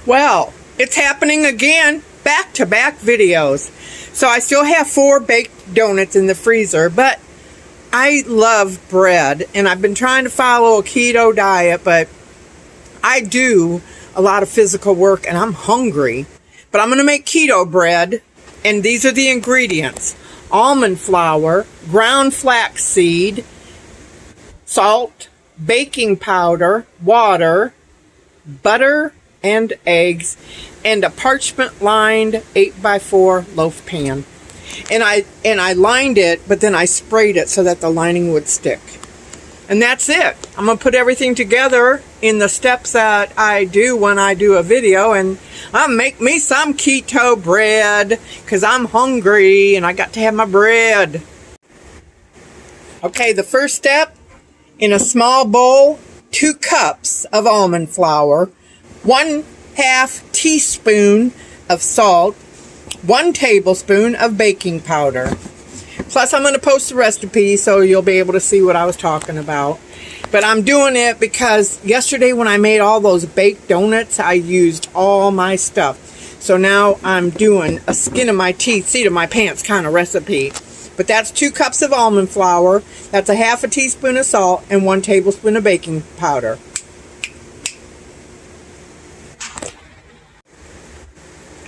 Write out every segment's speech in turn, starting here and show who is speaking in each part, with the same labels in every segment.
Speaker 1: Well, it's happening again, back-to-back videos. So I still have 4 baked donuts in the freezer, but I love bread, and I've been trying to follow a keto diet, but I do a lot of physical work, and I'm hungry. But I'm going to make keto bread, and these are the ingredients. Almond flour, ground flaxseed, salt, baking powder, water, butter, and eggs, and a parchment lined 8x4 loaf pan. And I lined it, but then I sprayed it so that the lining would stick. And that's it. I'm going to put everything together in the steps that I do when I do a video, and I'll make me some keto bread because I'm hungry and I got to have my bread. Okay, the first step, in a small bowl, 2 cups of almond flour, 1/2 teaspoon of salt, 1 tablespoon of baking powder. Plus, I'm going to post the recipe so you'll be able to see what I was talking about. But I'm doing it because yesterday when I made all those baked donuts, I used all my stuff. So now I'm doing a skin of my teeth, seat of my pants kind of recipe. But that's 2 cups of almond flour, that's 1/2 teaspoon of salt, and 1 tablespoon of baking powder.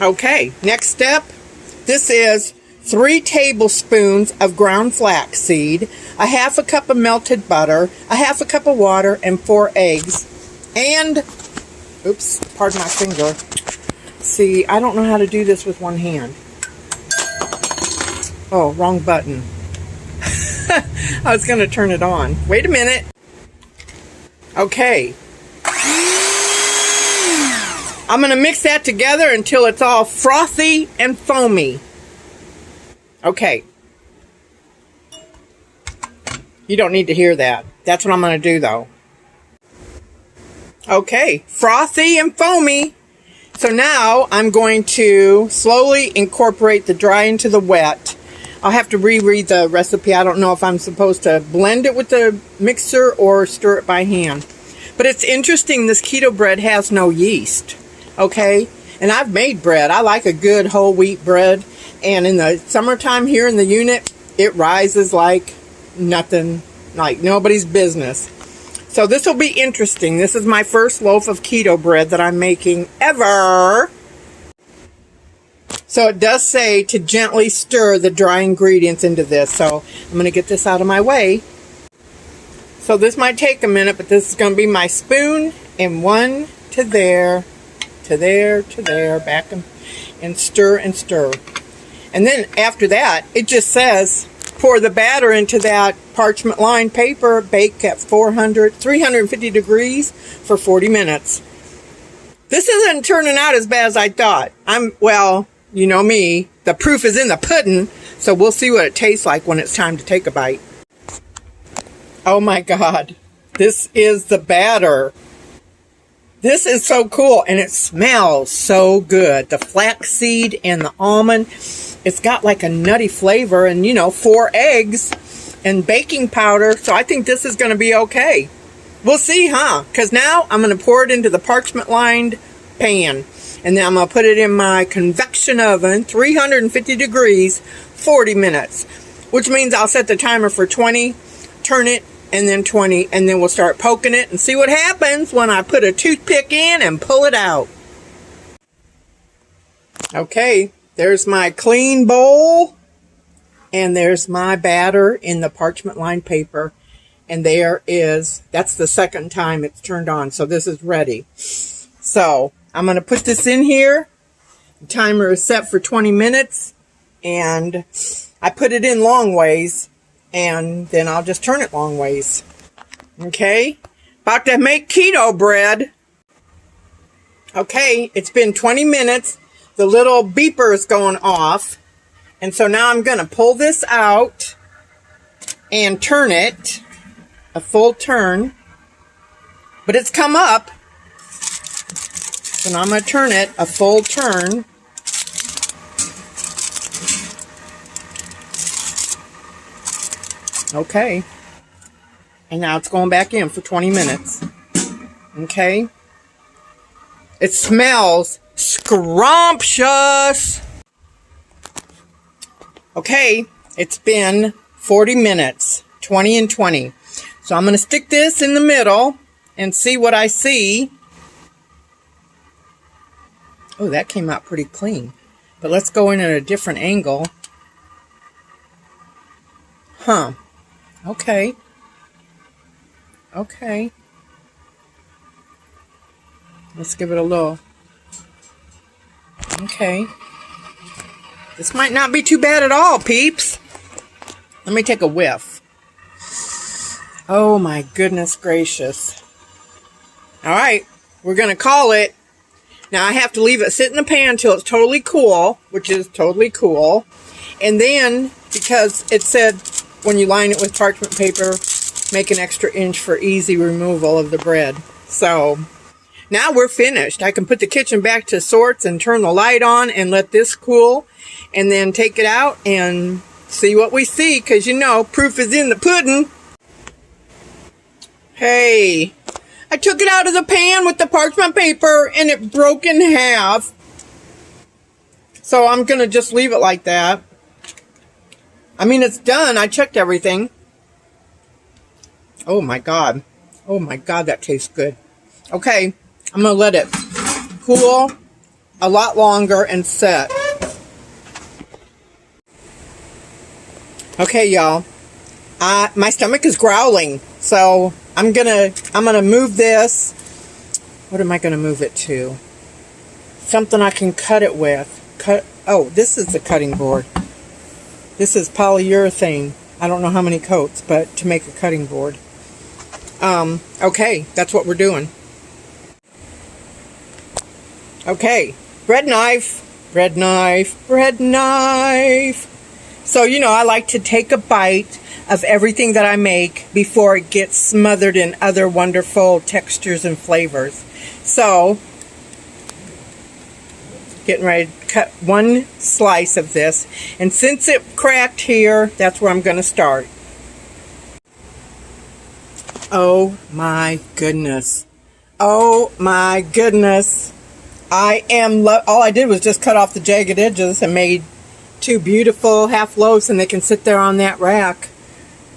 Speaker 1: Okay, next step, this is 3 tablespoons of ground flaxseed, 1/2 cup of melted butter, 1/2 cup of water, and 4 eggs. And, oops, pardon my finger. See, I don't know how to do this with one hand. Oh, wrong button. I was going to turn it on. Wait a minute. Okay. I'm going to mix that together until it's all frothy and foamy. Okay. You don't need to hear that. That's what I'm going to do, though. Okay. Frothy and foamy. So now I'm going to slowly incorporate the dry into the wet. I'll have to reread the recipe. I don't know if I'm supposed to blend it with the mixer or stir it by hand. But it's interesting, this keto bread has no yeast. Okay? And I've made bread. I like a good whole wheat bread. And in the summertime here in the unit, it rises like nothing, like nobody's business. So this will be interesting. This is my first loaf of keto bread that I'm making ever. So it does say to gently stir the dry ingredients into this. So I'm going to get this out of my way. So this might take a minute, but this is going to be my spoon. And 1 to there, to there, to there, back and stir and stir. And then after that, it just says pour the batter into that parchment lined paper, bake at 350 degrees for 40 minutes. This isn't turning out as bad as I thought. Well, you know me, the proof is in the pudding, so we'll see what it tastes like when it's time to take a bite. Oh my God, this is the batter. This is so cool, and it smells so good. The flaxseed and the almond, it's got like a nutty flavor, and 4 eggs and baking powder, so I think this is going to be okay. We'll see, huh? Because now I'm going to pour it into the parchment lined pan. And then I'm going to put it in my convection oven, 350 degrees, 40 minutes. Which means I'll set the timer for 20, turn it, and then 20. And then we'll start poking it and see what happens when I put a toothpick in and pull it out. Okay, there's my clean bowl. And there's my batter in the parchment lined paper. And that's the second time it's turned on. So this is ready. So I'm going to put this in here. The timer is set for 20 minutes. And I put it in long ways. And then I'll just turn it long ways. Okay. About to make keto bread. Okay. It's been 20 minutes. The little beeper is going off. And so now I'm going to pull this out and turn it a full turn. But it's come up. So now I'm going to turn it a full turn. Okay. And now it's going back in for 20 minutes. Okay. It smells scrumptious. Okay, it's been 40 minutes, 20 and 20. So I'm going to stick this in the middle and see what I see. Oh, that came out pretty clean. But let's go in at a different angle. Huh. Okay. Okay. Let's give it a little. Okay. This might not be too bad at all, peeps. Let me take a whiff. Oh my goodness gracious. All right, we're going to call it. Now I have to leave it sit in the pan until it's totally cool, which is totally cool. And then, because it said when you line it with parchment paper, make an extra inch for easy removal of the bread. So now we're finished. I can put the kitchen back to sorts and turn the light on and let this cool. And then take it out and see what we see. Because, you know, proof is in the pudding. Hey, I took it out of the pan with the parchment paper and it broke in half. So I'm going to just leave it like that. I mean, it's done. I checked everything. Oh my God. Oh my God, that tastes good. Okay, I'm going to let it cool a lot longer and set. Okay, y'all. My stomach is growling, so I'm gonna move this. What am I gonna move it to? Something I can cut it with. Oh, this is the cutting board. This is polyurethane. I don't know how many coats, but to make a cutting board. Okay, that's what we're doing. Okay, bread knife, bread knife, bread knife. So, you know, I like to take a bite of everything that I make before it gets smothered in other wonderful textures and flavors. So, getting ready to cut one slice of this. And since it cracked here, that's where I'm going to start. Oh my goodness. Oh my goodness. All I did was just cut off the jagged edges and made two beautiful half loaves, and they can sit there on that rack.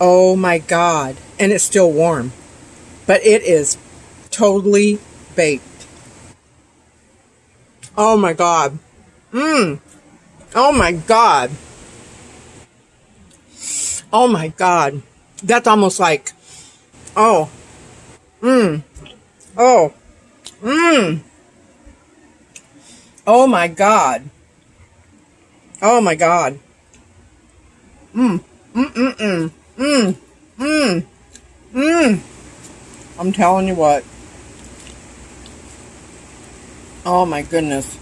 Speaker 1: Oh my God. And it's still warm. But it is totally baked. Oh my God. Oh my God. Oh my God. That's almost like, oh. Oh. Oh my God. Oh my God. I'm telling you what. Oh my goodness.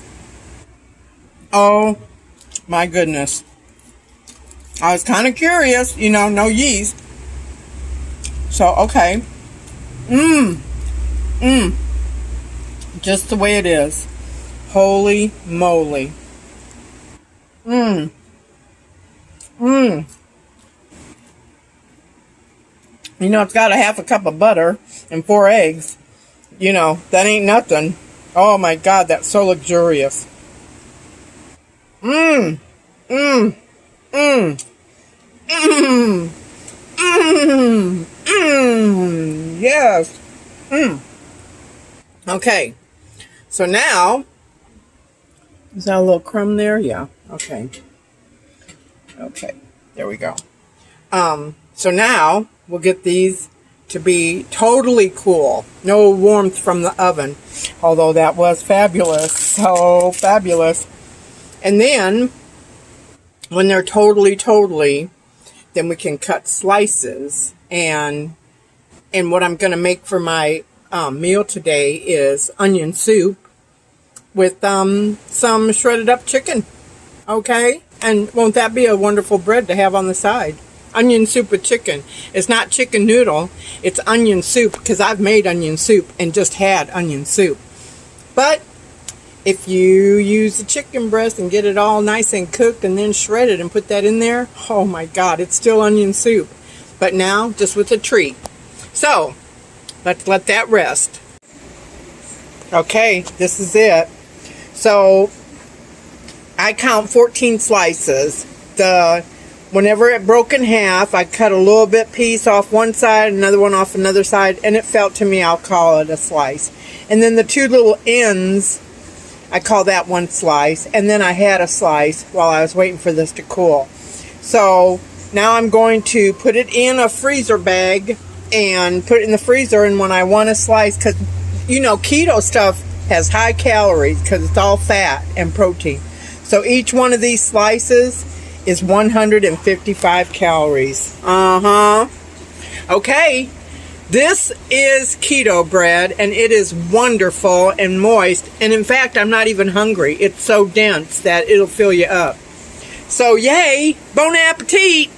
Speaker 1: Oh my goodness. I was kind of curious, you know, no yeast. So, okay. Just the way it is. Holy moly. You know, it's got a half a cup of butter and 4 eggs. You know, that ain't nothing. Oh my God, that's so luxurious. Yes. Okay. So now, is that a little crumb there? Yeah. Okay. Okay. There we go. So now we'll get these to be totally cool. No warmth from the oven. Although that was fabulous. So fabulous. And then, when they're totally, then we can cut slices. And what I'm going to make for my meal today is onion soup with some shredded up chicken. Okay? And won't that be a wonderful bread to have on the side? Onion soup with chicken. It's not chicken noodle. It's onion soup, because I've made onion soup and just had onion soup. But if you use the chicken breast and get it all nice and cooked and then shred it and put that in there, oh my God, it's still onion soup. But now, just with a treat. So, let's let that rest. Okay, this is it. So I count 14 slices. Whenever it broke in half, I cut a little bit piece off one side, another one off another side, and it felt to me, I'll call it a slice. And then the two little ends, I call that one slice. And then I had a slice while I was waiting for this to cool. So now I'm going to put it in a freezer bag and put it in the freezer. And when I want a slice, because you know keto stuff has high calories because it's all fat and protein. So each one of these slices is 155 calories. Okay, this is keto bread, and it is wonderful and moist. And in fact, I'm not even hungry. It's so dense that it'll fill you up. So yay, bon appetit!